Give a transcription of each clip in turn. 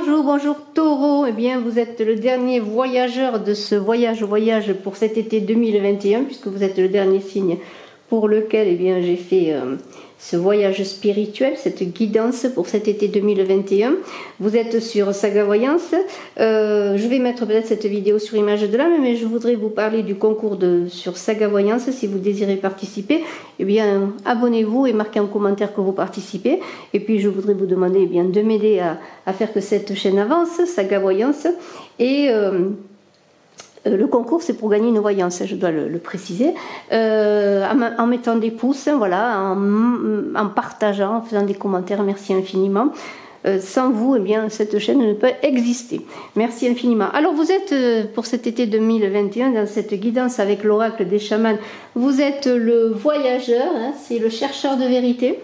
Bonjour, bonjour Taureau. Eh bien, vous êtes le dernier voyageur de ce voyage pour cet été 2021, puisque vous êtes le dernier signe pour lequel eh bien, j'ai fait ce voyage spirituel, cette guidance pour cet été 2021. Vous êtes sur Saga Voyance. Je vais mettre peut-être cette vidéo sur Image de l'âme, mais je voudrais vous parler du concours sur Saga Voyance. Si vous désirez participer, eh bien, abonnez-vous et marquez en commentaire que vous participez. Et puis, je voudrais vous demander eh bien, de m'aider à faire que cette chaîne avance, Saga Voyance. Et le concours, c'est pour gagner une voyance, je dois le préciser, en mettant des pouces, voilà, en partageant, en faisant des commentaires. Merci infiniment. Sans vous, eh bien, cette chaîne ne peut exister. Merci infiniment. Alors, vous êtes, pour cet été 2021, dans cette guidance avec l'oracle des chamans, vous êtes le voyageur, hein, c'est le chercheur de vérité.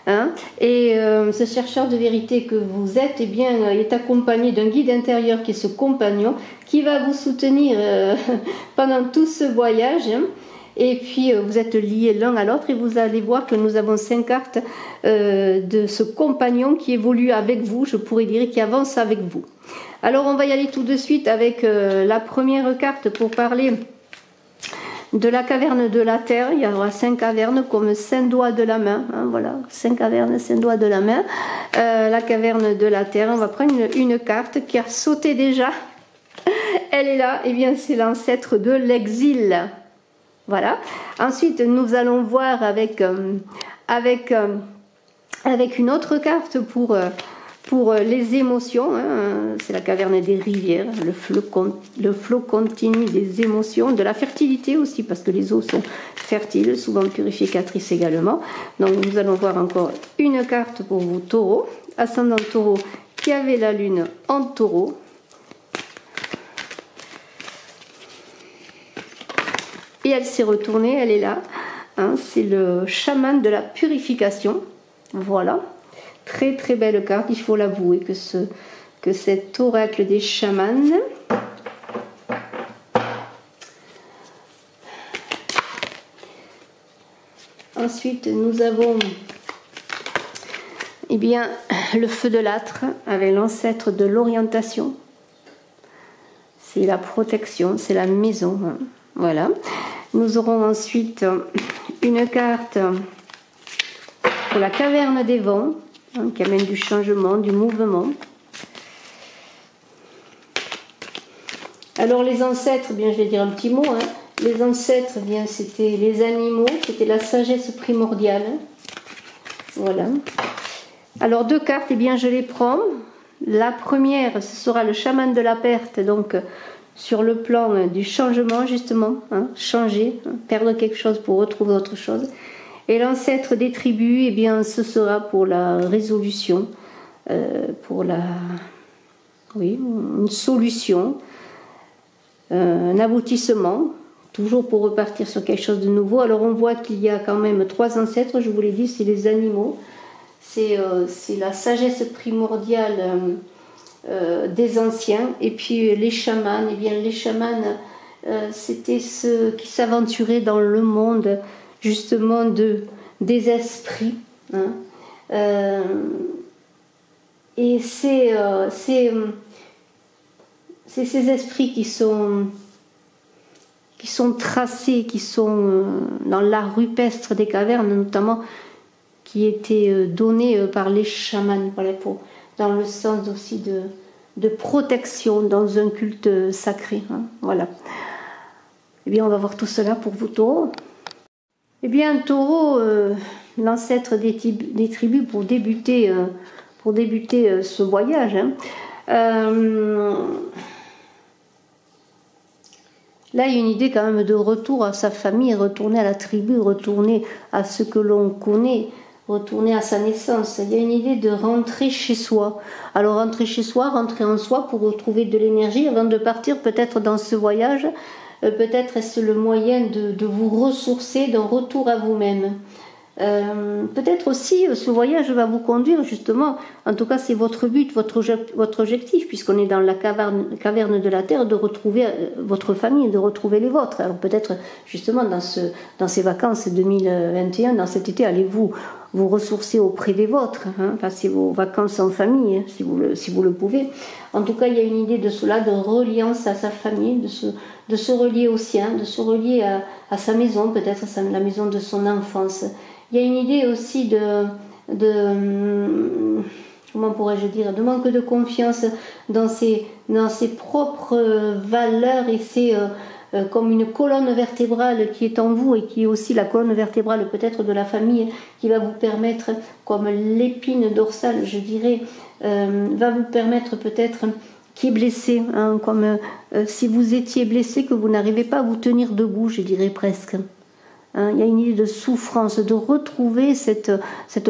Hein, et ce chercheur de vérité que vous êtes, eh bien, est accompagné d'un guide intérieur qui est ce compagnon, qui va vous soutenir pendant tout ce voyage. Hein. Et puis vous êtes liés l'un à l'autre et vous allez voir que nous avons 5 cartes de ce compagnon qui évolue avec vous, je pourrais dire, qui avance avec vous. Alors on va y aller tout de suite avec la première carte pour parler de la caverne de la terre. Il y aura 5 cavernes comme 5 doigts de la main, hein, voilà, 5 cavernes, 5 doigts de la main. La caverne de la terre, on va prendre une carte qui a sauté déjà. Elle est là, et eh bien c'est l'ancêtre de l'exil. Voilà. Ensuite, nous allons voir avec une autre carte pour les émotions. Hein. C'est la caverne des rivières, le flot continu des émotions, de la fertilité aussi, parce que les eaux sont fertiles, souvent purificatrices également. Donc, nous allons voir encore une carte pour vous, Taureau, ascendant Taureau, qui avait la lune en Taureau. Et elle s'est retournée, elle est là. Hein, c'est le chaman de la purification. Voilà. Très très belle carte, il faut l'avouer que cet oracle des chamans. Ensuite, nous avons eh bien, le feu de l'âtre avec l'ancêtre de l'orientation. C'est la protection, c'est la maison. Hein. Voilà. Nous aurons ensuite une carte pour la caverne des vents, hein, qui amène du changement, du mouvement. Alors les ancêtres, eh bien je vais dire un petit mot. Hein. Les ancêtres, eh bien c'était les animaux, c'était la sagesse primordiale. Voilà. Alors 2 cartes, eh bien je les prends. La première, ce sera le chaman de la perte, donc sur le plan du changement justement, hein, changer, hein, perdre quelque chose pour retrouver autre chose. Et l'ancêtre des tribus, eh bien, ce sera pour la résolution, pour une solution, un aboutissement, toujours pour repartir sur quelque chose de nouveau. Alors on voit qu'il y a quand même 3 ancêtres, je vous l'ai dit, c'est les animaux, c'est la sagesse primordiale des anciens, et puis les chamans, eh bien les chamans, c'était ceux qui s'aventuraient dans le monde justement des esprits, hein. Et c'est ces esprits qui sont tracés, qui sont dans l'art rupestre des cavernes notamment, qui étaient donnés par les chamans, voilà, dans le sens aussi de protection dans un culte sacré, hein, voilà. Eh bien on va voir tout cela pour vous, Taureau. Eh bien, Taureau, l'ancêtre des tribus pour débuter ce voyage. Hein. Là, il y a une idée quand même de retour à sa famille, retourner à la tribu, retourner à ce que l'on connaît, retourner à sa naissance. Il y a une idée de rentrer chez soi. Alors, rentrer chez soi, rentrer en soi pour retrouver de l'énergie avant de partir peut-être dans ce voyage. Peut-être est-ce le moyen de vous ressourcer, d'un retour à vous-même. Peut-être aussi ce voyage va vous conduire justement, en tout cas c'est votre but, votre objectif, puisqu'on est dans la caverne de la terre, de retrouver votre famille, de retrouver les vôtres. Alors peut-être justement dans ces vacances 2021, dans cet été, allez-vous vous ressourcer auprès des vôtres, hein, passer vos vacances en famille, hein, si vous le pouvez. En tout cas, il y a une idée de cela, de reliance à sa famille, de se relier au sien, de se relier à sa maison, peut-être la maison de son enfance. Il y a une idée aussi comment pourrais-je dire, de manque de confiance dans ses propres valeurs, et c'est comme une colonne vertébrale qui est en vous et qui est aussi la colonne vertébrale peut-être de la famille, qui va vous permettre, comme l'épine dorsale, je dirais, va vous permettre peut-être, qui est blessé, hein, comme si vous étiez blessé, que vous n'arrivez pas à vous tenir debout, je dirais presque. Hein, il y a une idée de souffrance, de retrouver cette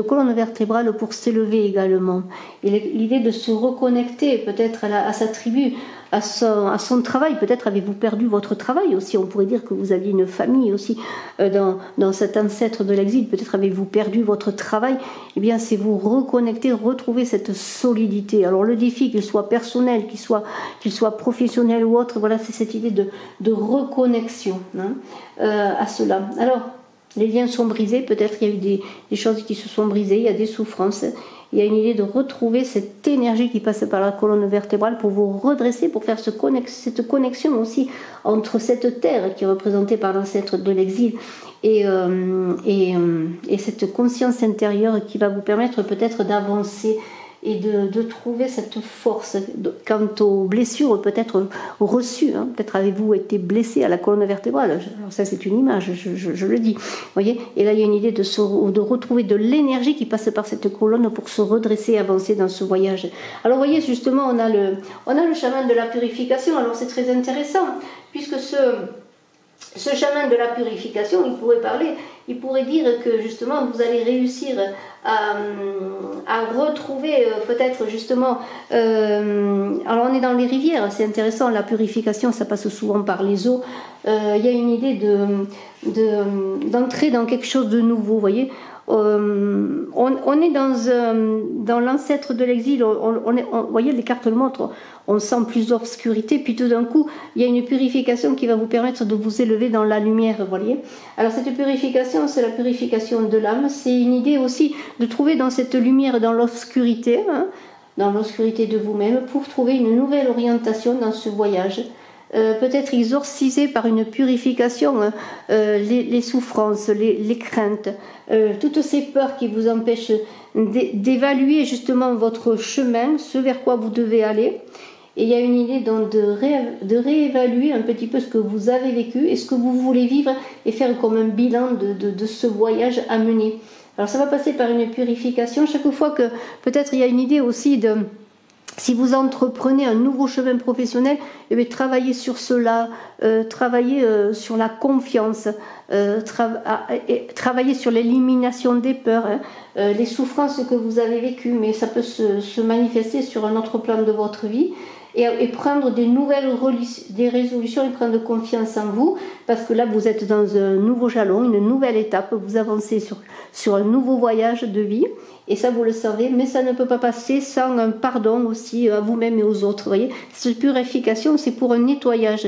colonne vertébrale pour s'élever également. Et l'idée de se reconnecter peut-être à sa tribu, à son travail. Peut-être avez-vous perdu votre travail aussi. On pourrait dire que vous aviez une famille aussi dans cet ancêtre de l'exil. Peut-être avez-vous perdu votre travail. Eh bien, c'est vous reconnecter, retrouver cette solidité. Alors le défi, qu'il soit personnel, qu'il soit professionnel ou autre, voilà, c'est cette idée de reconnexion, hein, à cela. Alors, les liens sont brisés, peut-être il y a eu des choses qui se sont brisées, il y a des souffrances. Il y a une idée de retrouver cette énergie qui passe par la colonne vertébrale pour vous redresser, pour faire cette connexion aussi entre cette terre qui est représentée par l'ancêtre de l'exil et cette conscience intérieure qui va vous permettre peut-être d'avancer et de trouver cette force quant aux blessures peut-être reçues. Hein. Peut-être avez-vous été blessé à la colonne vertébrale. Alors ça, c'est une image, je le dis. Voyez, et là, il y a une idée de retrouver de l'énergie qui passe par cette colonne pour se redresser et avancer dans ce voyage. Alors, vous voyez, justement, on a le chaman de la purification. Alors, c'est très intéressant, puisque ce chaman de la purification, il pourrait dire que justement vous allez réussir à retrouver peut-être justement alors on est dans les rivières, c'est intéressant, la purification ça passe souvent par les eaux. Il y a une idée d'entrer dans quelque chose de nouveau, vous voyez. On est dans l'ancêtre de l'exil, vous voyez les cartes le montrent, on sent plus d'obscurité, puis tout d'un coup il y a une purification qui va vous permettre de vous élever dans la lumière, vous voyez. Alors cette purification, c'est la purification de l'âme, c'est une idée aussi de trouver dans cette lumière, dans l'obscurité, hein, dans l'obscurité de vous-même, pour trouver une nouvelle orientation dans ce voyage. Peut-être exorciser par une purification les souffrances, les craintes, toutes ces peurs qui vous empêchent d'évaluer justement votre chemin, ce vers quoi vous devez aller. Et il y a une idée donc de réévaluer un petit peu ce que vous avez vécu et ce que vous voulez vivre et faire comme un bilan de ce voyage à mener. Alors ça va passer par une purification. Chaque fois que peut-être il y a une idée aussi de... Si vous entreprenez un nouveau chemin professionnel, eh bien, travaillez sur cela, travaillez sur la confiance, travaillez sur l'élimination des peurs, hein, les souffrances que vous avez vécues, mais ça peut se manifester sur un autre plan de votre vie. Et prendre des résolutions et prendre confiance en vous, parce que là vous êtes dans un nouveau jalon, une nouvelle étape, vous avancez sur un nouveau voyage de vie, et ça vous le savez, mais ça ne peut pas passer sans un pardon aussi à vous-même et aux autres, vous voyez. Cette purification, c'est pour un nettoyage,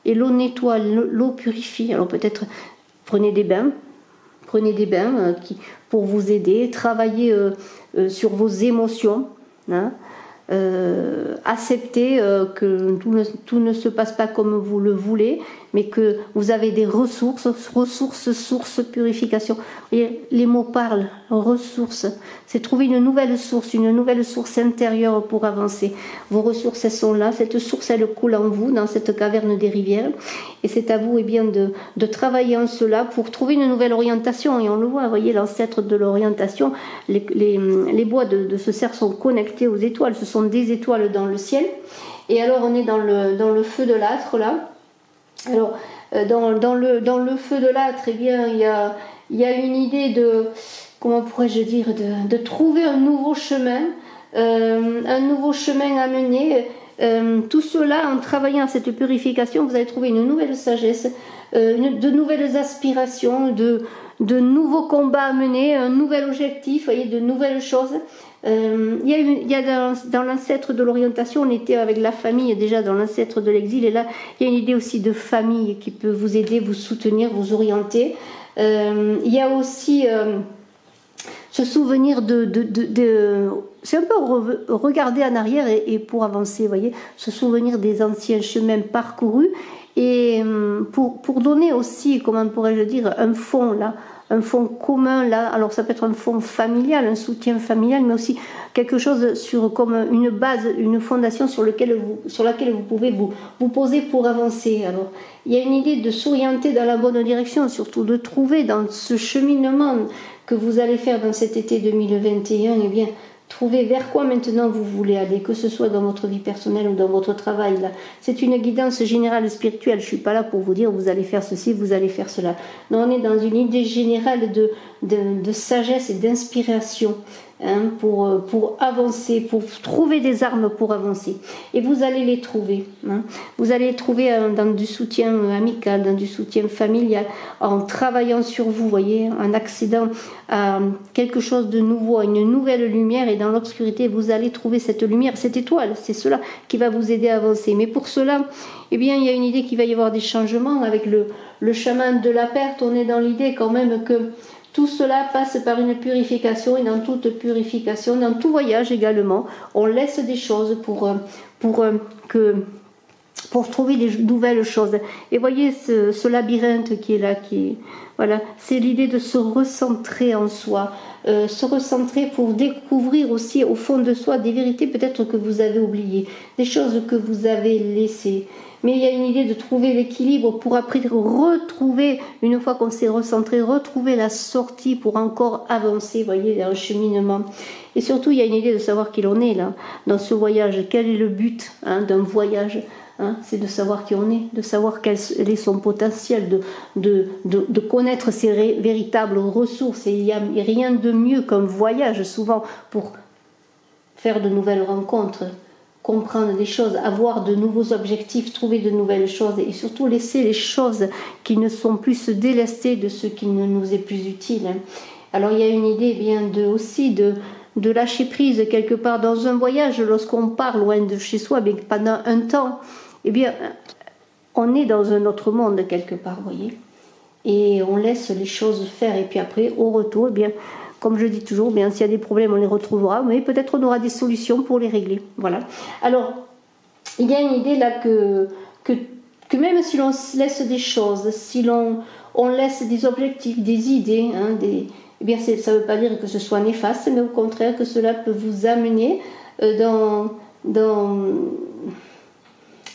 et l'eau nettoie, l'eau purifie. Alors peut-être prenez des bains pour vous aider, travaillez sur vos émotions, hein. Accepter que tout ne se passe pas comme vous le voulez, mais que vous avez des ressources, sources, purification. Et les mots parlent, ressources. C'est trouver une nouvelle source intérieure pour avancer. Vos ressources, elles sont là. Cette source, elle coule en vous, dans cette caverne des rivières. Et c'est à vous, eh bien, de travailler en cela pour trouver une nouvelle orientation. Et on le voit, vous voyez, l'ancêtre de l'orientation. Les bois de ce cerf sont connectés aux étoiles. Ce sont des étoiles dans le ciel. Et alors, on est dans le feu de l'âtre, là. Alors, dans le feu de l'âtre, eh bien, il y a une idée comment pourrais-je dire, de trouver un nouveau chemin à mener. Tout cela, en travaillant à cette purification, vous allez trouver une nouvelle sagesse, de nouvelles aspirations, de nouveaux combats à mener, un nouvel objectif, voyez, de nouvelles choses. Il y a dans l'ancêtre de l'orientation, on était avec la famille déjà dans l'ancêtre de l'exil, et là il y a une idée aussi de famille qui peut vous aider, vous soutenir, vous orienter. Il y a aussi se souvenir c'est un peu regarder en arrière et pour avancer, vous voyez, se souvenir des anciens chemins parcourus et pour donner aussi, comment pourrais-je dire, un fond là, un fond commun là. Alors ça peut être un fond familial, un soutien familial, mais aussi quelque chose comme une base, une fondation sur laquelle vous pouvez vous poser pour avancer. Alors il y a une idée de s'orienter dans la bonne direction, surtout de trouver dans ce cheminement que vous allez faire dans cet été 2021, eh bien, trouver vers quoi maintenant vous voulez aller, que ce soit dans votre vie personnelle ou dans votre travail. C'est une guidance générale spirituelle. Je ne suis pas là pour vous dire vous allez faire ceci, vous allez faire cela. Non, on est dans une idée générale de sagesse et d'inspiration. Hein, pour avancer, pour trouver des armes pour avancer. Et vous allez les trouver. Hein. Vous allez les trouver dans du soutien amical, dans du soutien familial, en travaillant sur vous, voyez, en accédant à quelque chose de nouveau, à une nouvelle lumière, et dans l'obscurité, vous allez trouver cette lumière, cette étoile, c'est cela qui va vous aider à avancer. Mais pour cela, eh bien, il y a une idée qu'il va y avoir des changements avec le chaman de la perte. On est dans l'idée quand même que tout cela passe par une purification, et dans toute purification, dans tout voyage également, on laisse des choses pour trouver des nouvelles choses. Et voyez ce labyrinthe qui est là, voilà, c'est l'idée de se recentrer en soi, se recentrer pour découvrir aussi au fond de soi des vérités peut-être que vous avez oubliées, des choses que vous avez laissées. Mais il y a une idée de trouver l'équilibre pour après retrouver, une fois qu'on s'est recentré, retrouver la sortie pour encore avancer, vous voyez, dans un cheminement. Et surtout, il y a une idée de savoir qui l'on est là, dans ce voyage. Quel est le but d'un voyage? C'est de savoir qui on est, de savoir quel est son potentiel, de connaître ses véritables ressources. Et il n'y a rien de mieux qu'un voyage, souvent, pour faire de nouvelles rencontres, comprendre des choses, avoir de nouveaux objectifs, trouver de nouvelles choses, et surtout laisser les choses qui ne sont plus se délester de ce qui ne nous est plus utile. Alors il y a une idée aussi de lâcher prise quelque part dans un voyage, lorsqu'on part loin de chez soi, bien, pendant un temps, eh bien, on est dans un autre monde quelque part, vous voyez, et on laisse les choses faire, et puis après, au retour, eh bien, comme je dis toujours, bien, s'il y a des problèmes, on les retrouvera, mais peut-être on aura des solutions pour les régler. Voilà. Alors, il y a une idée là que même si l'on laisse des choses, si on laisse des objectifs, des idées, eh bien, ça ne veut pas dire que ce soit néfaste, mais au contraire que cela peut vous amener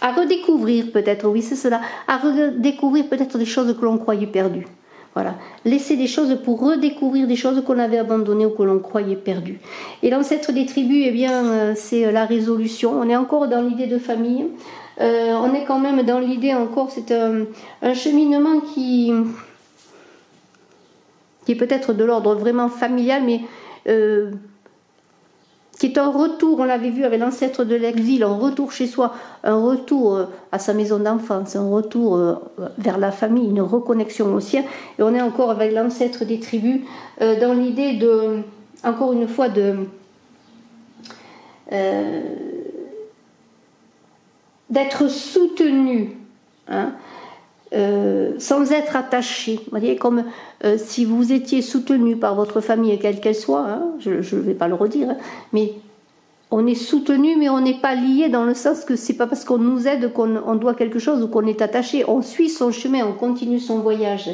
à redécouvrir peut-être, oui c'est cela, à redécouvrir peut-être des choses que l'on croyait perdues. Voilà, laisser des choses pour redécouvrir des choses qu'on avait abandonnées ou que l'on croyait perdues. Et l'ancêtre des tribus, eh bien, c'est la résolution. On est encore dans l'idée de famille. On est quand même dans l'idée encore, c'est un cheminement qui est peut-être de l'ordre vraiment familial, mais qui est un retour, on l'avait vu avec l'ancêtre de l'exil, un retour chez soi, un retour à sa maison d'enfance, un retour vers la famille, une reconnexion au sien. Et on est encore avec l'ancêtre des tribus, dans l'idée de, encore une fois, d'être soutenu, sans être attaché. Vous voyez, comme si vous étiez soutenu par votre famille, quelle qu'elle soit, je ne vais pas le redire, mais on est soutenu, mais on n'est pas lié dans le sens que c'est pas parce qu'on nous aide qu'on doit quelque chose ou qu'on est attaché. On suit son chemin, on continue son voyage.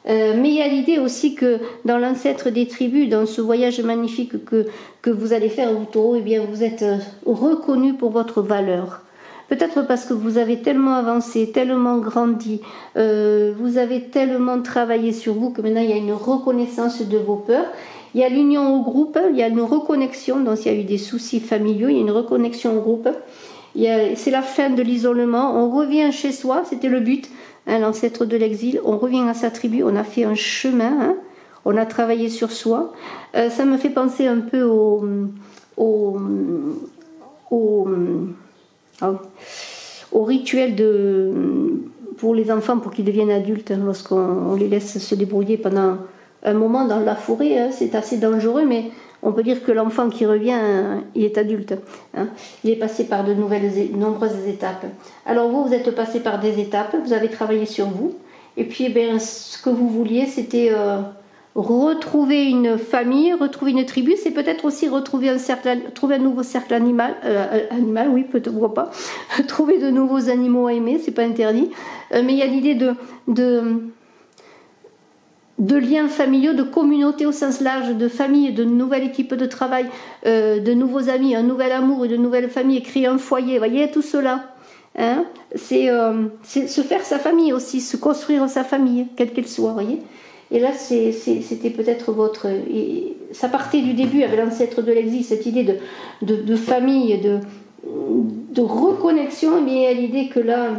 Mais il y a l'idée aussi que dans l'ancêtre des tribus, dans ce voyage magnifique que vous allez faire, vous taureaux, eh bien vous êtes reconnu pour votre valeur. Peut-être parce que vous avez tellement avancé, tellement grandi, vous avez tellement travaillé sur vous que maintenant il y a une reconnaissance de vos peurs. Il y a l'union au groupe, il y a une reconnexion, donc s'il y a eu des soucis familiaux, il y a une reconnexion au groupe. C'est la fin de l'isolement, on revient chez soi, c'était le but, l'ancêtre de l'exil, on revient à sa tribu, on a fait un chemin, on a travaillé sur soi. Ça me fait penser un peu au rituel pour les enfants pour qu'ils deviennent adultes, lorsqu'on les laisse se débrouiller pendant un moment dans la forêt, c'est assez dangereux, mais on peut dire que l'enfant qui revient, il est adulte, il est passé par de nombreuses étapes. Alors vous êtes passé par des étapes, vous avez travaillé sur vous, et puis ce que vous vouliez, c'était retrouver une famille, retrouver une tribu, c'est peut-être aussi retrouver trouver un nouveau cercle animal, oui, peut-être, pourquoi pas, trouver de nouveaux animaux à aimer, c'est pas interdit, mais il y a l'idée de liens familiaux, de communauté au sens large, de famille, de nouvelle équipe de travail, de nouveaux amis, un nouvel amour et de nouvelles familles, créer un foyer, vous voyez, tout cela. Hein, c'est se faire sa famille aussi, se construire sa famille, quelle qu'elle soit, vous voyez. Et là, c'était peut-être votre... Et ça partait du début avec l'ancêtre de l'exil, cette idée de famille, de reconnexion, mais il y a l'idée que là,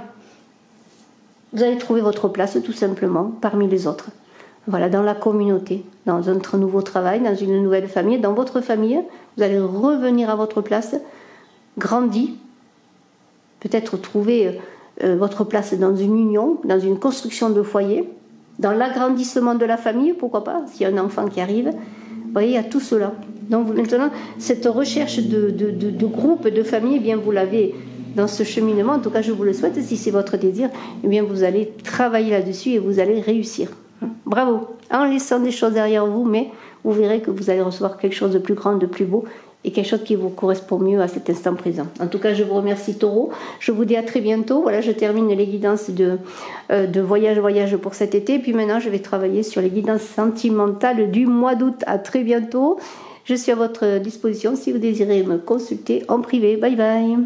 vous allez trouver votre place, tout simplement, parmi les autres. Voilà, dans la communauté, dans un nouveau travail, dans une nouvelle famille, dans votre famille, vous allez revenir à votre place, grandi, peut-être trouver votre place dans une union, dans une construction de foyer, dans l'agrandissement de la famille, pourquoi pas, s'il y a un enfant qui arrive. Vous voyez, il y a tout cela. Donc maintenant, cette recherche de groupe, de famille, eh bien, vous l'avez dans ce cheminement, en tout cas je vous le souhaite, si c'est votre désir, eh bien, vous allez travailler là-dessus et vous allez réussir. Bravo, en laissant des choses derrière vous, mais vous verrez que vous allez recevoir quelque chose de plus grand, de plus beau, et quelque chose qui vous correspond mieux à cet instant présent. En tout cas, je vous remercie, Taureau. Je vous dis à très bientôt. Voilà, je termine les guidances de voyage pour cet été. Et puis maintenant, je vais travailler sur les guidances sentimentales du mois d'août. À très bientôt. Je suis à votre disposition si vous désirez me consulter en privé. Bye bye.